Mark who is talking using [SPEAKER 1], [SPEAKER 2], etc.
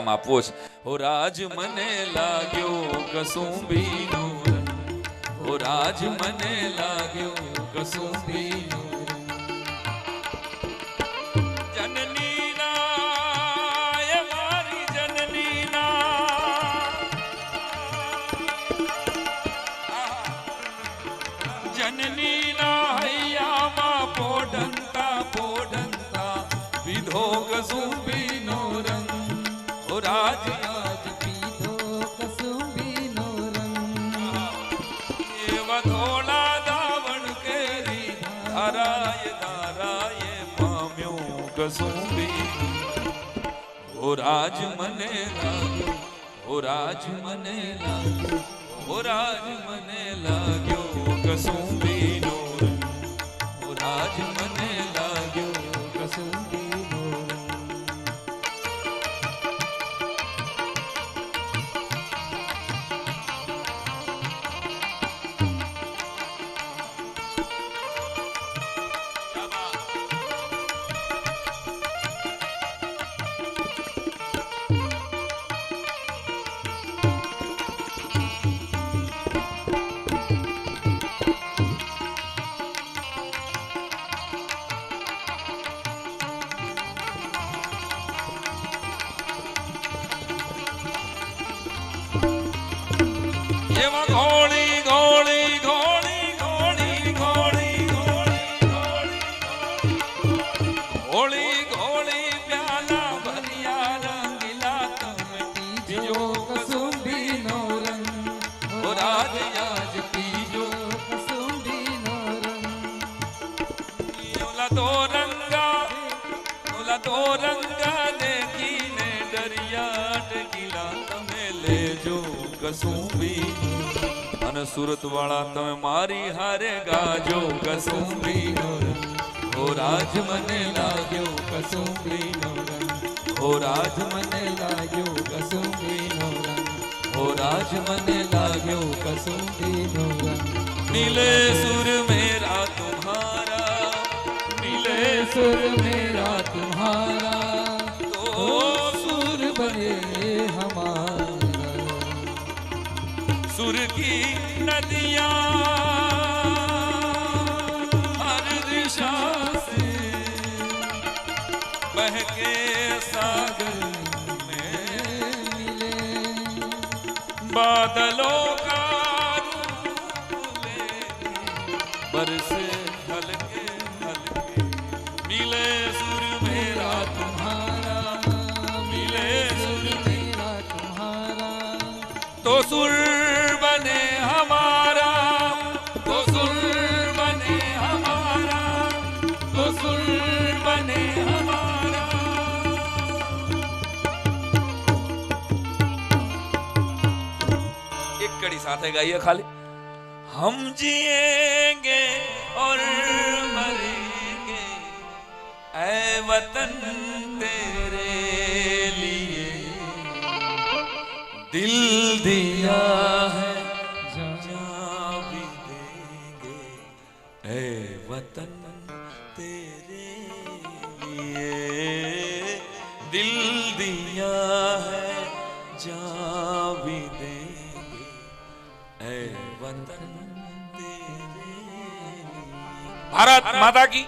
[SPEAKER 1] આપવો છે. ઓ રાજ મને લાગ્યો કસુંબીનો રંગ, ઓ રાજ મને લાગ્યો કસુંબીનો જનની ના એ મારી જનની ના જનની ના હૈયામાં પોઢંતા પોઢંતા વિધો કસુંબીનો રંગ. રાજ
[SPEAKER 2] રાજ પીધો કસુંબીનો રંગ,
[SPEAKER 1] એવા ધોળા દાવણ કેરી ધારાય ધારાય પામ્યો કસુંબી. ઓ રાજ મને લાગ્યો, ઓ રાજ મને લાગ્યો, ઓ રાજ મને લાગ્યો કસુંબીનો રંગ, ઓ રાજ મને લાગ્યો
[SPEAKER 2] કસુંબીનો રંગ.
[SPEAKER 1] એવા ઘોડી ઘોડી ઘોડી ઘોડી ઘોડી ઘોડી ઘોડી પ્યાલા ભરિયા રંગીલા તમે પીજો
[SPEAKER 2] કસુંબીનો રંગ,
[SPEAKER 1] ઓ રાજ આજ પીજો.
[SPEAKER 2] કસુંબીનો રંગ.
[SPEAKER 1] ઓલા તો રંગા દેખીને દરિયા ટકીલા તમે લેજો કસુંબી. અને સુરત વાળા તમે મારી હારે ગાજો કસુંબીનો રંગ, ઓ રાજ મને લાગ્યો
[SPEAKER 2] કસુંબીનો રંગ,
[SPEAKER 1] ઓ રાજ
[SPEAKER 2] મને લાગ્યો કસુંબીનો રંગ,
[SPEAKER 1] ઓ રાજ મને લાગ્યો
[SPEAKER 2] કસુંબીનો રંગ.
[SPEAKER 1] नीले सुर मेरा तुम्हारा, नीले
[SPEAKER 2] सुर मेरा तुम्हारा,
[SPEAKER 1] तो
[SPEAKER 2] सुर बने हमारा.
[SPEAKER 1] सुर की नदियाँ हर दिशा से बहके सागर में
[SPEAKER 2] मिले
[SPEAKER 1] बादलों का रूप लेके बरसे हल्के हल्के. मिले सुर मेरा तुम्हारा, मिले सुर
[SPEAKER 2] मेरा तुम्हारा,
[SPEAKER 1] तो सुर बने हमारा, तो सुर बने हमारा, तो सुर बने हमारा. एक कड़ी साथ है गाइए खाली. हम जिएंगे और मरेंगे ऐ वतन तेरे लिए, दिल दिया है जान भी देंगे ऐ वतन तेरे लिए, दिल दिया है जान भी देंगे ऐ वतन तेरे लिए. भारत माता की